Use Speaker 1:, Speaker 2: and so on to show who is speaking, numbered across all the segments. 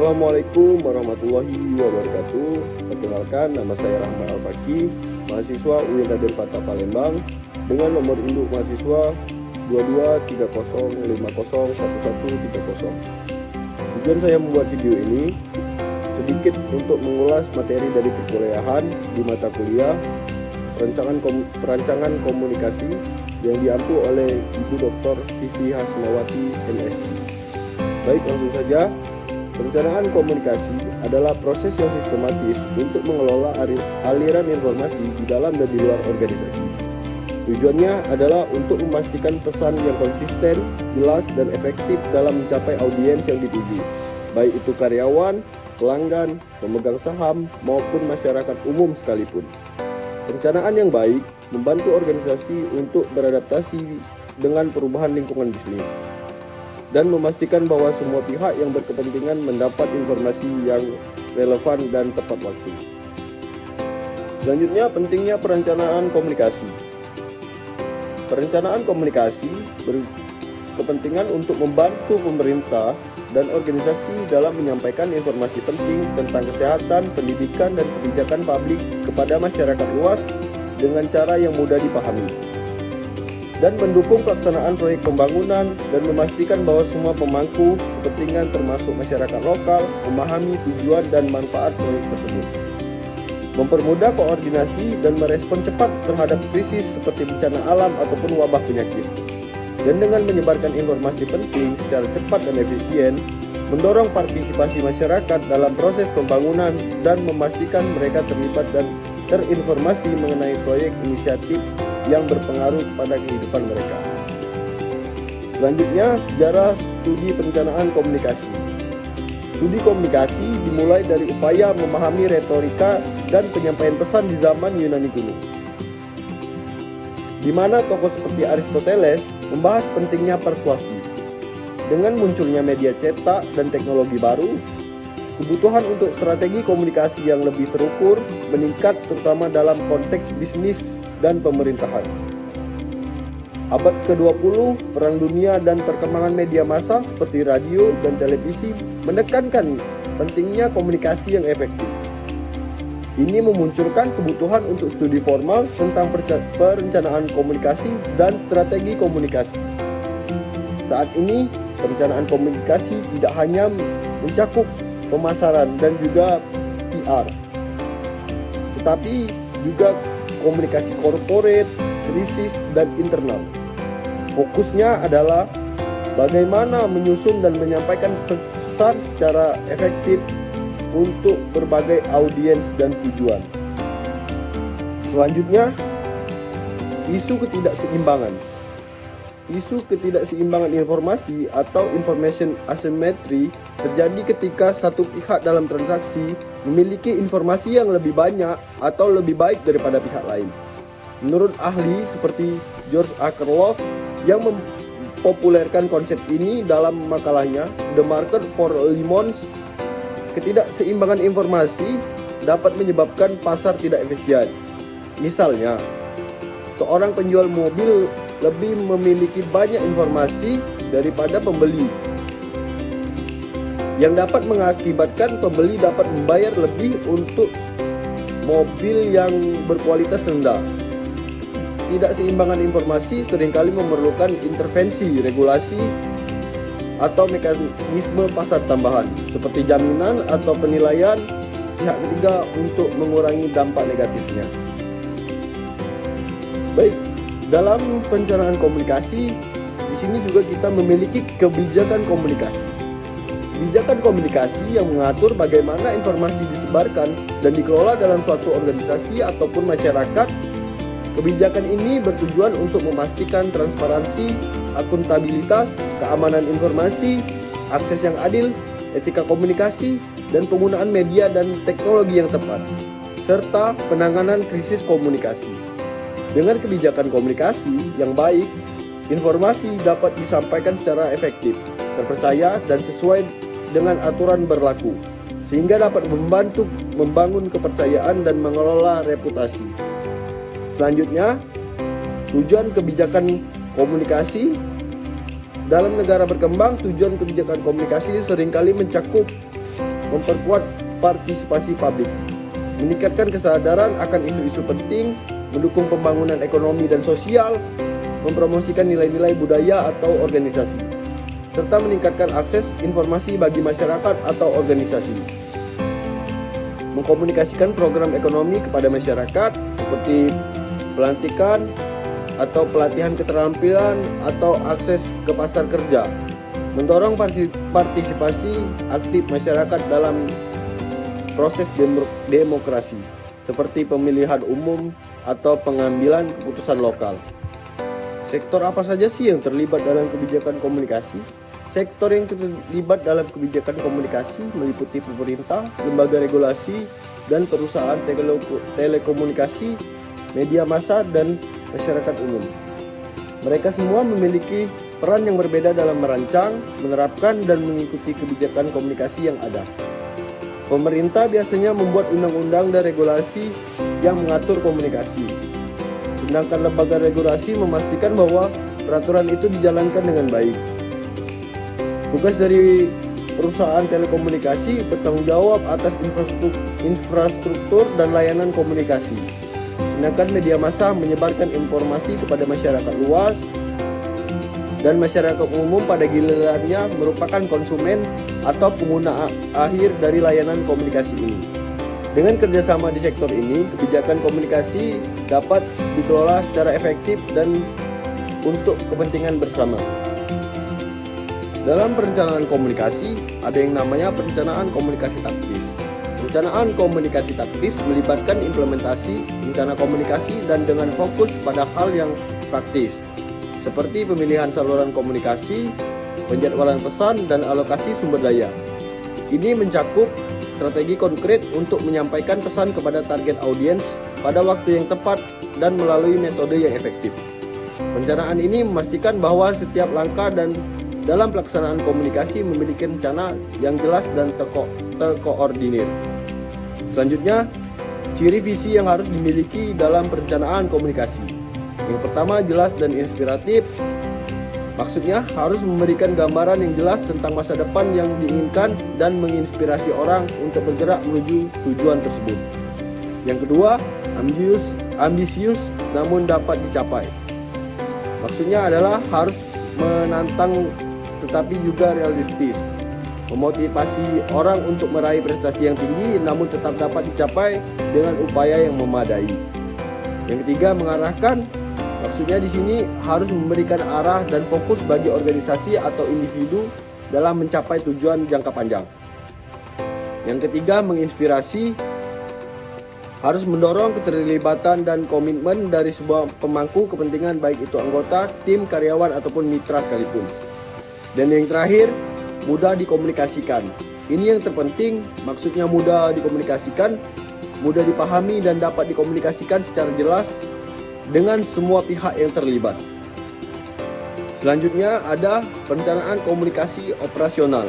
Speaker 1: Assalamualaikum warahmatullahi wabarakatuh. Perkenalkan, nama saya Rahmat Al-Faki, mahasiswa UIN Raden Fatah Palembang, dengan nomor induk mahasiswa 2230501130. Tujuan saya membuat video ini sedikit untuk mengulas materi dari perkuliahan di mata kuliah perancangan komunikasi yang diampu oleh Ibu Dr. Vivi Hasmawati, MSc. Baik, langsung saja. Perencanaan komunikasi adalah proses yang sistematis untuk mengelola aliran informasi di dalam dan di luar organisasi. Tujuannya adalah untuk memastikan pesan yang konsisten, jelas, dan efektif dalam mencapai audiens yang dituju, baik itu karyawan, pelanggan, pemegang saham, maupun masyarakat umum sekalipun. Perencanaan yang baik membantu organisasi untuk beradaptasi dengan perubahan lingkungan bisnis dan memastikan bahwa semua pihak yang berkepentingan mendapat informasi yang relevan dan tepat waktu. Selanjutnya, pentingnya perencanaan komunikasi. Perencanaan komunikasi berkepentingan untuk membantu pemerintah dan organisasi dalam menyampaikan informasi penting tentang kesehatan, pendidikan, dan kebijakan publik kepada masyarakat luas dengan cara yang mudah dipahami, dan mendukung pelaksanaan proyek pembangunan dan memastikan bahwa semua pemangku kepentingan termasuk masyarakat lokal memahami tujuan dan manfaat proyek tersebut. Mempermudah koordinasi dan merespon cepat terhadap krisis seperti bencana alam ataupun wabah penyakit. Dan dengan menyebarkan informasi penting secara cepat dan efisien, mendorong partisipasi masyarakat dalam proses pembangunan dan memastikan mereka terlibat dan terinformasi mengenai proyek inisiatif yang berpengaruh pada kehidupan mereka. Selanjutnya, sejarah studi perencanaan komunikasi. Studi komunikasi dimulai dari upaya memahami retorika dan penyampaian pesan di zaman Yunani kuno, di mana tokoh seperti Aristoteles membahas pentingnya persuasi. Dengan munculnya media cetak dan teknologi baru, kebutuhan untuk strategi komunikasi yang lebih terukur meningkat, terutama dalam konteks bisnis dan pemerintahan. Abad ke-20, Perang Dunia dan perkembangan media massa seperti radio dan televisi menekankan pentingnya komunikasi yang efektif. Ini memunculkan kebutuhan untuk studi formal tentang perencanaan komunikasi dan strategi komunikasi. Saat ini, perencanaan komunikasi tidak hanya mencakup pemasaran dan juga PR, tetapi juga komunikasi korporat, krisis, dan internal. Fokusnya adalah bagaimana menyusun dan menyampaikan pesan secara efektif untuk berbagai audiens dan tujuan. Selanjutnya, isu ketidakseimbangan. Isu ketidakseimbangan informasi atau information asymmetry terjadi ketika satu pihak dalam transaksi memiliki informasi yang lebih banyak atau lebih baik daripada pihak lain. Menurut ahli seperti George Akerlof yang mempopulerkan konsep ini dalam makalahnya The Market for Lemons, ketidakseimbangan informasi dapat menyebabkan pasar tidak efisien. Misalnya, seorang penjual mobil lebih memiliki banyak informasi daripada pembeli, yang dapat mengakibatkan pembeli dapat membayar lebih untuk mobil yang berkualitas rendah. Ketidakseimbangan informasi seringkali memerlukan intervensi regulasi atau mekanisme pasar tambahan seperti jaminan atau penilaian pihak ketiga untuk mengurangi dampak negatifnya. Baik, dalam perencanaan komunikasi, di sini juga kita memiliki kebijakan komunikasi. Kebijakan komunikasi yang mengatur bagaimana informasi disebarkan dan dikelola dalam suatu organisasi ataupun masyarakat. Kebijakan ini bertujuan untuk memastikan transparansi, akuntabilitas, keamanan informasi, akses yang adil, etika komunikasi, dan penggunaan media dan teknologi yang tepat, serta penanganan krisis komunikasi. Dengan kebijakan komunikasi yang baik, informasi dapat disampaikan secara efektif, terpercaya, dan sesuai dengan aturan berlaku, sehingga dapat membantu membangun kepercayaan dan mengelola reputasi. Selanjutnya, tujuan kebijakan komunikasi. Dalam negara berkembang, tujuan kebijakan komunikasi seringkali mencakup memperkuat partisipasi publik, meningkatkan kesadaran akan isu-isu penting, mendukung pembangunan ekonomi dan sosial, mempromosikan nilai-nilai budaya atau organisasi, serta meningkatkan akses informasi bagi masyarakat atau organisasi. Mengkomunikasikan program ekonomi kepada masyarakat seperti pelantikan atau pelatihan keterampilan atau akses ke pasar kerja. Mendorong partisipasi aktif masyarakat dalam proses demokrasi seperti pemilihan umum atau pengambilan keputusan lokal. Sektor apa saja sih yang terlibat dalam kebijakan komunikasi? Sektor yang terlibat dalam kebijakan komunikasi meliputi pemerintah, lembaga regulasi, dan perusahaan telekomunikasi, media massa, dan masyarakat umum. Mereka semua memiliki peran yang berbeda dalam merancang, menerapkan, dan mengikuti kebijakan komunikasi yang ada. Pemerintah biasanya membuat undang-undang dan regulasi yang mengatur komunikasi. Sedangkan lembaga regulasi memastikan bahwa peraturan itu dijalankan dengan baik. Tugas dari perusahaan telekomunikasi bertanggung jawab atas infrastruktur dan layanan komunikasi. Sedangkan media massa menyebarkan informasi kepada masyarakat luas, dan masyarakat umum pada gilirannya merupakan konsumen atau pengguna akhir dari layanan komunikasi ini. Dengan kerjasama di sektor ini, kebijakan komunikasi dapat dikelola secara efektif dan untuk kepentingan bersama. Dalam perencanaan komunikasi, ada yang namanya perencanaan komunikasi taktis. Perencanaan komunikasi taktis melibatkan implementasi rencana komunikasi dan dengan fokus pada hal yang praktis, seperti pemilihan saluran komunikasi, penjadwalan pesan, dan alokasi sumber daya. Ini mencakup strategi konkret untuk menyampaikan pesan kepada target audiens pada waktu yang tepat dan melalui metode yang efektif. Perencanaan ini memastikan bahwa setiap langkah dan dalam pelaksanaan komunikasi memiliki rencana yang jelas dan terkoordinir. Selanjutnya, ciri visi yang harus dimiliki dalam perencanaan komunikasi. Yang pertama, jelas dan inspiratif. Maksudnya harus memberikan gambaran yang jelas tentang masa depan yang diinginkan dan menginspirasi orang untuk bergerak menuju tujuan tersebut. Yang kedua, ambisius namun dapat dicapai. Maksudnya adalah harus menantang tetapi juga realistis, memotivasi orang untuk meraih prestasi yang tinggi namun tetap dapat dicapai dengan upaya yang memadai. Yang ketiga, mengarahkan. Maksudnya di sini harus memberikan arah dan fokus bagi organisasi atau individu dalam mencapai tujuan jangka panjang. Yang ketiga, menginspirasi. Harus mendorong keterlibatan dan komitmen dari sebuah pemangku kepentingan, baik itu anggota, tim, karyawan, ataupun mitra sekalipun. Dan yang terakhir, mudah dikomunikasikan. Ini yang terpenting, maksudnya mudah dikomunikasikan, mudah dipahami dan dapat dikomunikasikan secara jelas dengan semua pihak yang terlibat. Selanjutnya ada perencanaan komunikasi operasional.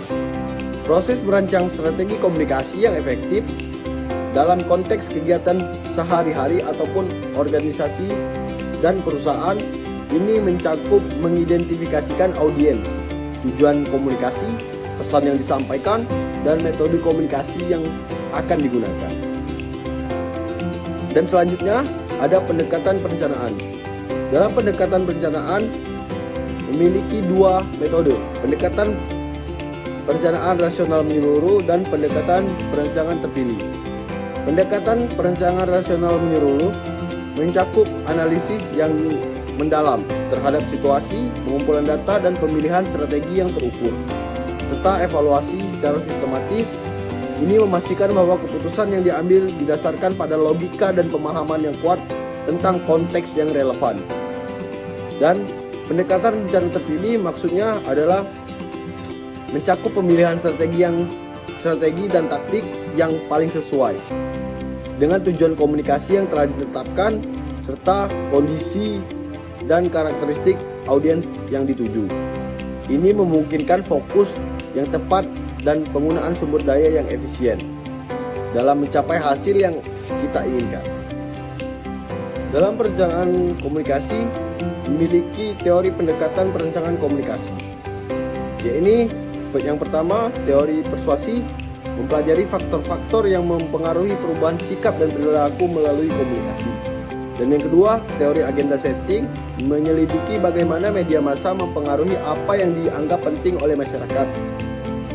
Speaker 1: Proses merancang strategi komunikasi yang efektif dalam konteks kegiatan sehari-hari ataupun organisasi dan perusahaan ini mencakup mengidentifikasikan audiens, tujuan komunikasi, pesan yang disampaikan, dan metode komunikasi yang akan digunakan. Dan selanjutnya ada pendekatan perencanaan. Dalam pendekatan perencanaan memiliki dua metode, pendekatan perencanaan rasional menyeluruh dan pendekatan perencanaan terpilih. Pendekatan perencanaan rasional menyeluruh mencakup analisis yang mendalam terhadap situasi, pengumpulan data, dan pemilihan strategi yang terukur, serta evaluasi secara sistematis. Ini memastikan bahwa keputusan yang diambil didasarkan pada logika dan pemahaman yang kuat tentang konteks yang relevan. Dan pendekatan rencana terpilih maksudnya adalah mencakup pemilihan strategi dan taktik yang paling sesuai dengan tujuan komunikasi yang telah ditetapkan serta kondisi dan karakteristik audiens yang dituju. Ini memungkinkan fokus yang tepat dan penggunaan sumber daya yang efisien dalam mencapai hasil yang kita inginkan. Dalam perencanaan komunikasi memiliki teori pendekatan perencanaan komunikasi. Ini yang pertama, teori persuasi, mempelajari faktor-faktor yang mempengaruhi perubahan sikap dan perilaku melalui komunikasi. Dan yang kedua, teori agenda setting, menyelidiki bagaimana media massa mempengaruhi apa yang dianggap penting oleh masyarakat.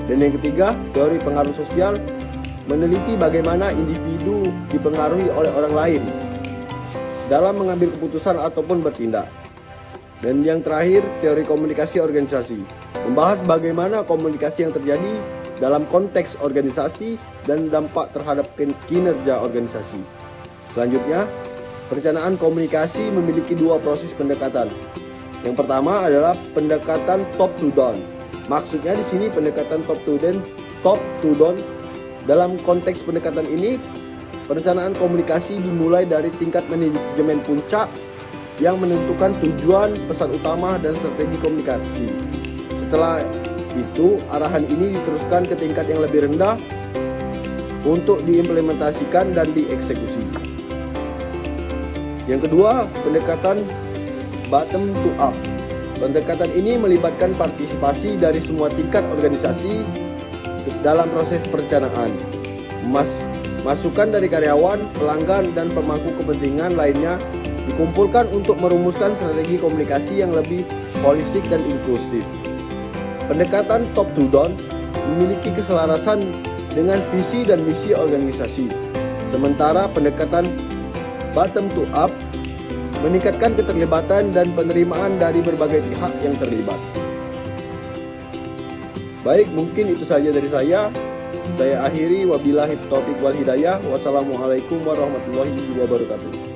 Speaker 1: Dan yang ketiga, teori pengaruh sosial, meneliti bagaimana individu dipengaruhi oleh orang lain dalam mengambil keputusan ataupun bertindak. Dan yang terakhir, teori komunikasi organisasi, membahas bagaimana komunikasi yang terjadi dalam konteks organisasi dan dampak terhadap kinerja organisasi. Selanjutnya, perencanaan komunikasi memiliki dua proses pendekatan. Yang pertama adalah pendekatan top to down. Maksudnya di sini pendekatan top to down. Dalam konteks pendekatan ini, perencanaan komunikasi dimulai dari tingkat manajemen puncak yang menentukan tujuan, pesan utama, dan strategi komunikasi. Setelah itu, arahan ini diteruskan ke tingkat yang lebih rendah untuk diimplementasikan dan dieksekusi. Yang kedua, pendekatan bottom to up. Pendekatan ini melibatkan partisipasi dari semua tingkat organisasi dalam proses perencanaan. Masukan dari karyawan, pelanggan, dan pemangku kepentingan lainnya dikumpulkan untuk merumuskan strategi komunikasi yang lebih holistik dan inklusif. Pendekatan top to down memiliki keselarasan dengan visi dan misi organisasi. Sementara pendekatan bottom to up meningkatkan keterlibatan dan penerimaan dari berbagai pihak yang terlibat. Baik, mungkin itu saja dari saya. Saya akhiri, wabillahi taufiq wal hidayah. Wassalamualaikum warahmatullahi wabarakatuh.